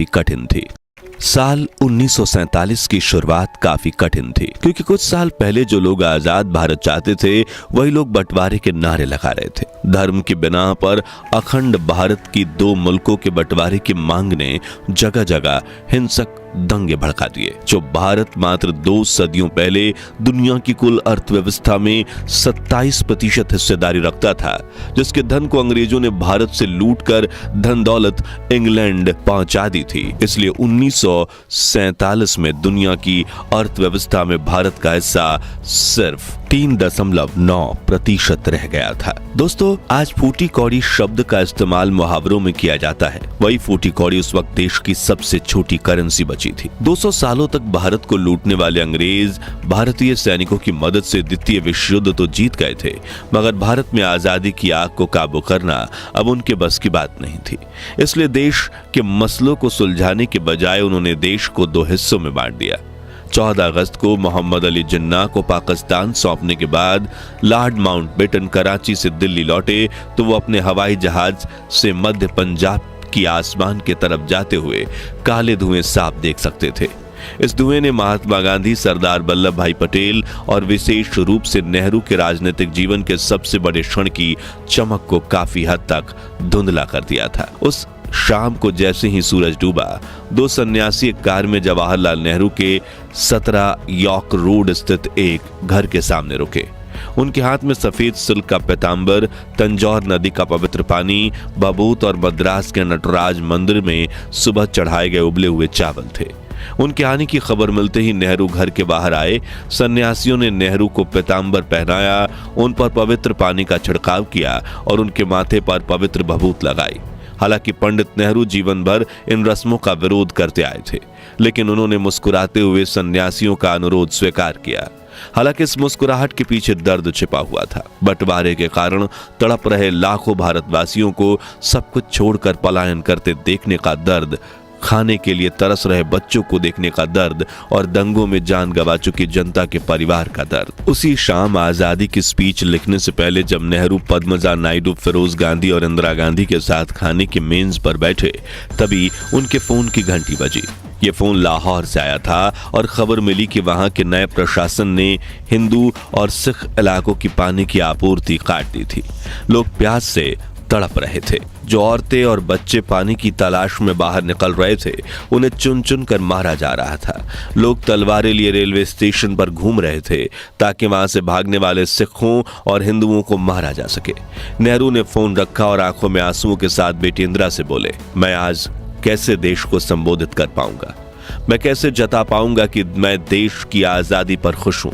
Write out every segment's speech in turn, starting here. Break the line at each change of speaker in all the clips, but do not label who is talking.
कठिन थी। साल 1947 की शुरुआत काफी कठिन थी, क्योंकि कुछ साल पहले जो लोग आजाद भारत चाहते थे वही लोग बंटवारे के नारे लगा रहे थे। धर्म की बिना पर अखंड भारत की दो मुल्कों के बंटवारे की मांग ने जगह जगह हिंसक दंगे भड़का दिए। जो भारत मात्र 2 सदियों पहले दुनिया की कुल अर्थव्यवस्था में 27% हिस्सेदारी रखता था, जिसके धन को अंग्रेजों ने भारत से लूटकर धन दौलत इंग्लैंड पहुंचा दी थी, इसलिए 1947 में दुनिया की अर्थव्यवस्था में भारत का हिस्सा सिर्फ 3.9% रह गया था। दोस्तों, आज फूटी कौड़ी शब्द का इस्तेमाल मुहावरों में किया जाता है। वही फूटी कौड़ी उस वक्त देश की सबसे छोटी करेंसी बची थी। 200 सालों तक भारत को लूटने वाले अंग्रेज भारतीय सैनिकों की मदद से द्वितीय विश्व युद्ध तो जीत गए थे, मगर भारत में आजादी की आग को काबू करना अब उनके बस की बात नहीं थी। इसलिए देश के मसलों को सुलझाने के बजाय उन्होंने देश को 2 हिस्सों में बांट दिया। 14 अगस्त को मोहम्मद अली जिन्ना को पाकिस्तान सौंपने के बाद लॉर्ड माउंटबेटन कराची से दिल्ली लौटे तो वो अपने हवाई जहाज से मध्य पंजाब की आसमान की तरफ जाते हुए काले धुएं साफ देख सकते थे। इस धुएं ने महात्मा गांधी, सरदार वल्लभ भाई पटेल और विशेष रूप से नेहरू के राजनीतिक जीवन के सबसे बड़े क्षण की चमक को काफी हद तक धुंधला कर दिया था। उस शाम को जैसे ही सूरज डूबा, 2 सन्यासी एक कार में जवाहरलाल नेहरू के 17 यॉर्क रोड स्थित एक घर के सामने रुके। उनके हाथ में सफेद सिल्क का पीतांबर, तंजौर नदी का पवित्र पानी, बबूत और मद्रास के नटराज मंदिर में सुबह चढ़ाए गए उबले हुए चावल थे। उनके आने की खबर मिलते ही नेहरू घर के बाहर आए। सन्यासियों ने नेहरू को पीतांबर पहनाया, उन पर पवित्र पानी का छिड़काव किया और उनके माथे पर पवित्र भभूत लगाई। हालांकि पंडित नेहरू जीवन भर इन रस्मों का विरोध करते आए थे, लेकिन उन्होंने मुस्कुराते हुए सन्यासियों का अनुरोध स्वीकार किया। हालांकि इस मुस्कुराहट के पीछे दर्द छिपा हुआ था। बंटवारे के कारण तड़प रहे लाखों भारतवासियों को सब कुछ छोड़कर पलायन करते देखने का दर्द, खाने के लिए तरस रहे बच्चों को देखने का दर्द और दंगों में जान गंवा चुकी जनता के परिवार का दर्द। उसी शाम आजादी की स्पीच लिखने से पहले जब नेहरू, पद्मजा नायडू, फिरोज गांधी और इंदिरा गांधी के साथ खाने की मेज पर बैठे, तभी उनके फोन की घंटी बजी। ये फोन लाहौर से आया था और खबर मिली कि वहां के नए प्रशासन ने हिंदू और सिख इलाकों की पानी की आपूर्ति काट दी थी। लोग प्यास से तड़प रहे थे। जो औरतें और बच्चे पानी की तलाश में बाहर निकल रहे थे, उन्हें चुन चुन कर मारा जा रहा था। लोग तलवारें लिए रेलवे स्टेशन पर घूम रहे थे ताकि वहां से भागने वाले सिखों और हिंदुओं को मारा जा सके। नेहरू ने फोन रखा और आंखों में आंसुओं के साथ बेटी इंदिरा से बोले, मैं आज कैसे देश को संबोधित कर पाऊंगा, मैं कैसे जता पाऊंगा कि मैं देश की आजादी पर खुश हूं,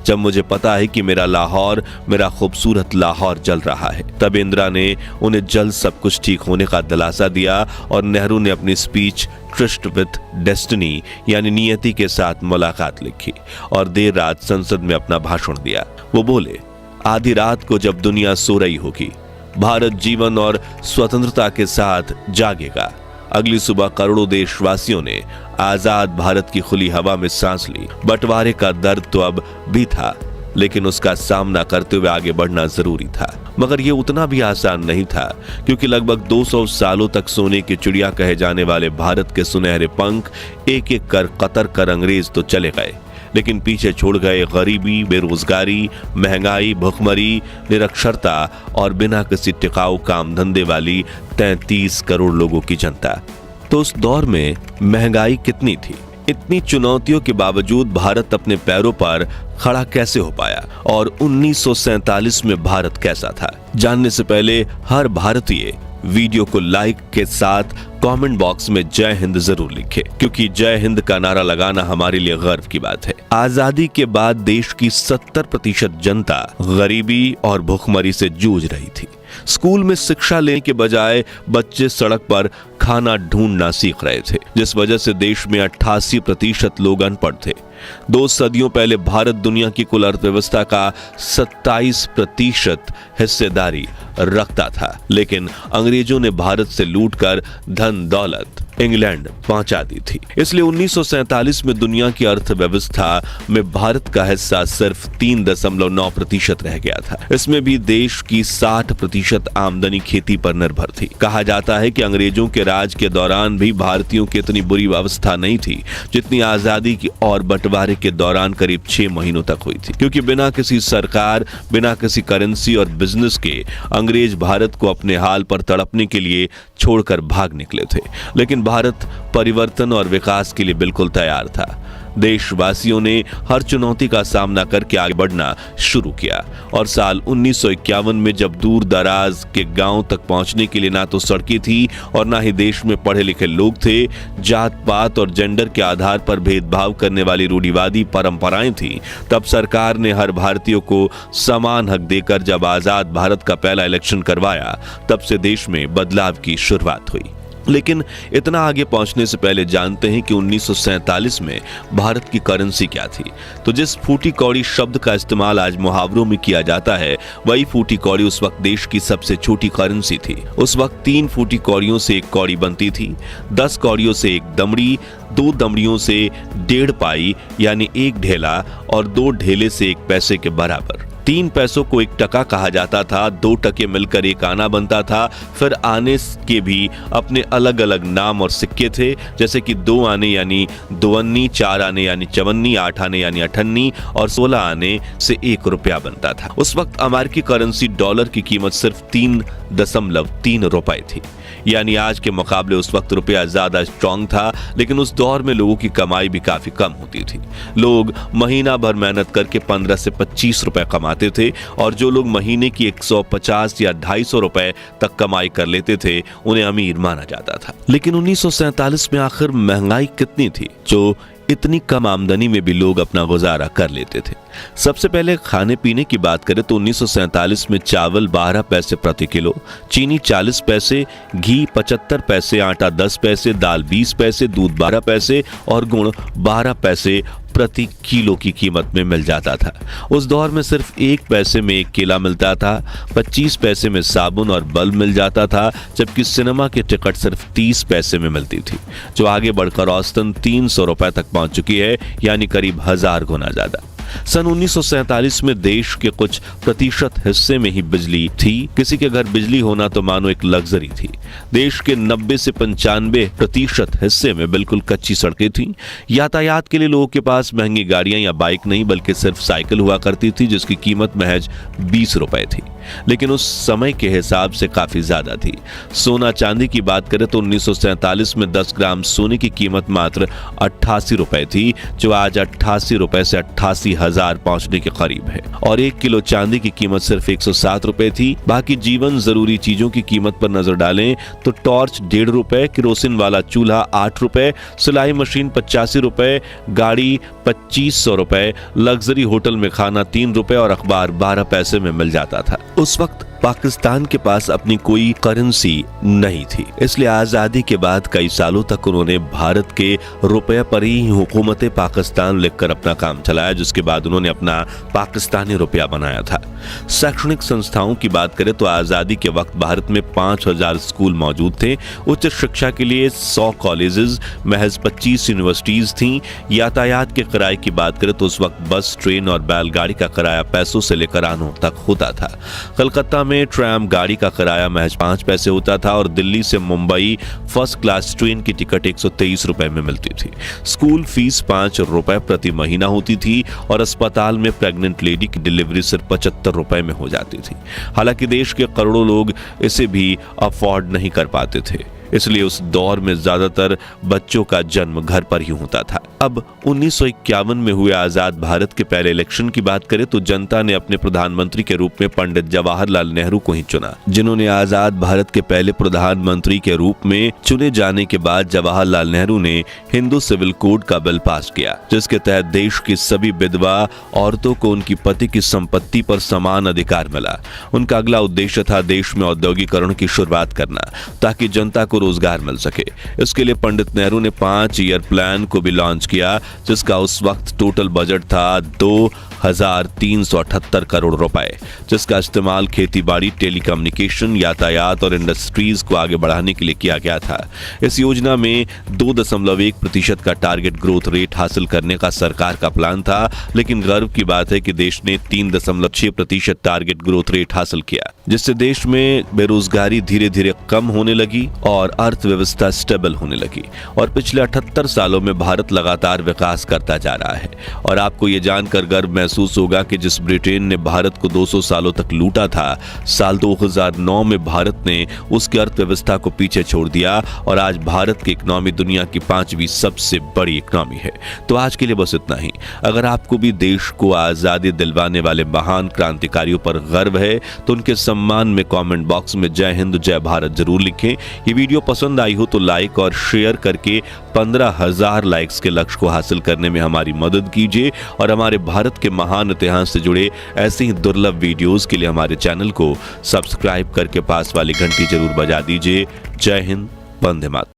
जब मुझे पता है कि मेरा लाहौर, मेरा खूबसूरत लाहौर जल रहा है। तब इंदिरा ने उन्हें जल्द सब कुछ ठीक होने का दिलासा दिया और नेहरू ने अपनी स्पीच ट्रिस्ट विद डेस्टिनी यानी नियति के साथ मुलाकात लिखी और देर रात संसद में अपना भाषण दिया। वो बोले, आधी रात को जब दुनिया सो रही होगी, भारत जीवन और स्वतंत्रता के साथ जागेगा। अगली सुबह करोड़ों देशवासियों ने आजाद भारत की खुली हवा में सांस ली। बंटवारे का दर्द तो अब भी था, लेकिन उसका सामना करते हुए आगे बढ़ना जरूरी था। मगर यह उतना भी आसान नहीं था, क्योंकि लगभग 200 सालों तक सोने की चिड़िया कहे जाने वाले भारत के सुनहरे पंख एक एक कर कतर कर अंग्रेज तो चले गए, लेकिन पीछे छोड़ गए गरीबी, बेरोजगारी, महंगाई, भुखमरी, निरक्षरता और बिना किसी टिकाऊ काम धंधे वाली 33 करोड़ लोगों की जनता। तो उस दौर में महंगाई कितनी थी? इतनी चुनौतियों के बावजूद भारत अपने पैरों पर खड़ा कैसे हो पाया और 1947 में भारत कैसा था? जानने से पहले हर भारतीय वीडियो को लाइक के साथ कमेंट बॉक्स में जय हिंद जरूर लिखे, क्योंकि जय हिंद का नारा लगाना हमारे लिए गर्व की बात है। आजादी के बाद देश की 70% जनता गरीबी और भूखमरी से जूझ रही थी। स्कूल में शिक्षा लेने के बजाय बच्चे सड़क पर खाना ढूंढना सीख रहे थे, जिस वजह से देश में 88% लोग अनपढ़ थे। 2 सदियों पहले भारत दुनिया की कुल अर्थव्यवस्था का 27% हिस्सेदारी रखता था, लेकिन अंग्रेजों ने भारत से लूटकर धन दौलत इंग्लैंड पहुंचा दी थी। इसलिए 1947 में दुनिया की अर्थव्यवस्था में भारत का हिस्सा सिर्फ 3.9% रह गया था। इसमें भी देश की 60% आमदनी खेती पर निर्भर थी। कहा जाता है कि अंग्रेजों के राज राज के दौरान भी भारतीयों की इतनी बुरी अवस्था नहीं थी जितनी आजादी की और बंटवारे के दौरान करीब 6 महीनों तक हुई थी, क्योंकि बिना किसी सरकार, बिना किसी करेंसी और बिजनेस के अंग्रेज भारत को अपने हाल पर तड़पने के लिए छोड़कर भाग निकले थे। लेकिन भारत परिवर्तन और विकास के लिए बिल्कुल तैयार था। देशवासियों ने हर चुनौती का सामना करके आगे बढ़ना शुरू किया और साल 1951 में जब दूर दराज के गांव तक पहुंचने के लिए ना तो सड़कें थी और ना ही देश में पढ़े लिखे लोग थे, जात पात और जेंडर के आधार पर भेदभाव करने वाली रूढ़िवादी परंपराएं थी, तब सरकार ने हर भारतीय को समान हक देकर जब आजाद भारत का पहला इलेक्शन करवाया, तब से देश में बदलाव की शुरुआत हुई। लेकिन इतना आगे पहुंचने से पहले जानते हैं कि 1947 में भारत की करेंसी क्या थी। तो जिस फूटी कौड़ी शब्द का इस्तेमाल आज मुहावरों में किया जाता है, वही फूटी कौड़ी उस वक्त देश की सबसे छोटी करेंसी थी। उस वक्त 3 फूटी कौड़ियों से एक कौड़ी बनती थी, 10 कौड़ियों से एक दमड़ी, 2 दमड़ियों से 1.5 पाई यानी 1 ढेला और 2 ढेले से 1 पैसे के बराबर। 3 पैसों को 1 टका कहा जाता था, 2 टके मिलकर 1 आना बनता था। फिर आने के भी अपने अलग अलग नाम और सिक्के थे, जैसे कि 2 आने यानी 2 अन्नी, 4 आने यानी 54, 8 आने यानी 98 और 16 आने से 1 रुपया बनता था। उस वक्त अमेरिकी करेंसी डॉलर की कीमत सिर्फ 3.3 रुपए थी, यानी आज के मुकाबले उस वक्त रुपया ज्यादा स्ट्रांग था। लेकिन उस दौर में लोगों की कमाई भी काफी कम होती थी। लोग महीना भर मेहनत करके 15 से 25 रुपए कमाते थे और जो लोग महीने की 150 या 250 रुपए तक कमाई कर लेते थे, उन्हें अमीर माना जाता था। लेकिन 1947 में आखिर महंगाई कितनी थी जो इतनी कम आमदनी में भी लोग अपना गुजारा कर लेते थे? सबसे पहले खाने पीने की बात करें तो 1947 में चावल 12 पैसे प्रति किलो, चीनी 40 पैसे, घी 75 पैसे, आटा 10 पैसे, दाल 20 पैसे, दूध 12 पैसे और गुड़ 12 पैसे प्रति किलो की कीमत में मिल जाता था। उस दौर में सिर्फ 1 पैसे में 1 केला मिलता था, 25 पैसे में साबुन और बल्ब मिल जाता था, जबकि सिनेमा की टिकट सिर्फ 30 पैसे में मिलती थी, जो आगे बढ़कर औसतन 300 रुपए तक पहुंच चुकी है, यानी करीब 1000 गुना ज्यादा। सन 1947 में देश के कुछ प्रतिशत हिस्से में ही बिजली थी। किसी के घर बिजली होना तो मानो एक लग्जरी थी। देश के 90 से 95% हिस्से में बिल्कुल कच्ची सड़कें थीं। यातायात के लिए लोगों के पास महंगी गाड़ियां या बाइक नहीं बल्कि सिर्फ साइकिल हुआ करती थी, जिसकी कीमत महज 20 रुपए थी, लेकिन उस समय के हिसाब से काफी ज्यादा थी। सोना चांदी की बात करें तो 1947 में 10 ग्राम सोने की कीमत मात्र 88 रुपए थी, जो आज 88 रुपए से 88,000 पहुंचने के करीब है। और 1 किलो चांदी की कीमत सिर्फ 107 रुपए थी। बाकी जीवन जरूरी चीजों की कीमत पर नजर डालें तो टॉर्च 1.5 रुपए, केरोसिन वाला चूल्हा 8 रुपए, सिलाई मशीन 85 रुपए, गाड़ी 2500 रुपए, लग्जरी होटल में खाना 3 रुपए और अखबार 12 पैसे में मिल जाता था। उस वक्त पाकिस्तान के पास अपनी कोई करेंसी नहीं थी, इसलिए आजादी के बाद कई सालों तक उन्होंने भारत के रुपये पर ही हुकूमत पाकिस्तान लिखकर अपना काम चलाया, जिसके बाद उन्होंने अपना पाकिस्तानी रुपया बनाया था। शैक्षणिक संस्थाओं की बात करें तो आजादी के वक्त भारत में 5000 स्कूल मौजूद थे। उच्च शिक्षा के लिए 100 कॉलेजेस, महज 25 यूनिवर्सिटीज थीं। यातायात के किराए की बात करें तो उस वक्त बस, ट्रेन और बैलगाड़ी का किराया पैसों से लेकर आनों तक होता था। कलकत्ता में ट्रैम गाड़ी का किराया महज 5 पैसे होता था और दिल्ली से मुंबई फर्स्ट क्लास ट्रेन की टिकट 123 रुपए में मिलती थी। स्कूल फीस 5 रुपए प्रति महीना होती थी और अस्पताल में प्रेग्नेंट लेडी की डिलीवरी सिर्फ 75 रुपए में हो जाती थी। हालांकि देश के करोड़ों लोग इसे भी अफोर्ड नहीं कर पाते थे, इसलिए उस दौर में ज्यादातर बच्चों का जन्म घर पर ही होता था। अब 1951 में हुए आजाद भारत के पहले इलेक्शन की बात करें तो जनता ने अपने प्रधानमंत्री के रूप में पंडित जवाहरलाल नेहरू को ही चुना, जिन्होंने आजाद भारत के पहले प्रधानमंत्री के रूप में चुने जाने के बाद जवाहरलाल नेहरू ने हिंदू सिविल कोड का बिल पास किया, जिसके तहत देश की सभी विधवा औरतों को उनकी पति की संपत्ति पर समान अधिकार मिला। उनका अगला उद्देश्य था देश में औद्योगिकरण की शुरुआत करना, ताकि जनता को रोजगार मिल सके। इसके लिए पंडित नेहरू ने 5 ईयर प्लान को भी लॉन्च किया, जिसका उस वक्त टोटल बजट था 1378 करोड़ रुपए, जिसका इस्तेमाल खेतीबाड़ी, टेलीकम्युनिकेशन, यातायात और इंडस्ट्रीज को आगे बढ़ाने के लिए किया गया था। इस योजना में 2.1% का टारगेट ग्रोथ रेट हासिल करने का सरकार का प्लान था, लेकिन गर्व की बात है कि देश ने 3.6% टारगेट ग्रोथ रेट हासिल किया, जिससे देश में बेरोजगारी धीरे धीरे कम होने लगी और अर्थव्यवस्था स्टेबल होने लगी। और पिछले 78 सालों में भारत लगातार विकास करता जा रहा है। और आपको ये जानकर गर्व महसूस होगा कि जिस ब्रिटेन ने भारत को 200 सालों तक लूटा था, साल 2009 में भारत ने उसकी अर्थव्यवस्था को पीछे छोड़ दिया और आज भारत की इकोनॉमी दुनिया की 5वीं सबसे बड़ी इकोनॉमी है। तो आज के लिए बस इतना ही। अगर आपको भी देश को आजादी दिलवाने वाले महान क्रांतिकारियों पर गर्व है तो उनके सम्मान में कमेंट बॉक्स में जय हिंद जय भारत जरूर लिखें। ये वीडियो पसंद आई हो तो लाइक और शेयर करके 15,000 लाइक्स के लक्ष्य को हासिल करने में हमारी मदद कीजिए। और हमारे भारत के महान इतिहास से जुड़े ऐसे ही दुर्लभ वीडियोस के लिए हमारे चैनल को सब्सक्राइब करके पास वाली घंटी जरूर बजा दीजिए। जय हिंद, वंदे मातरम।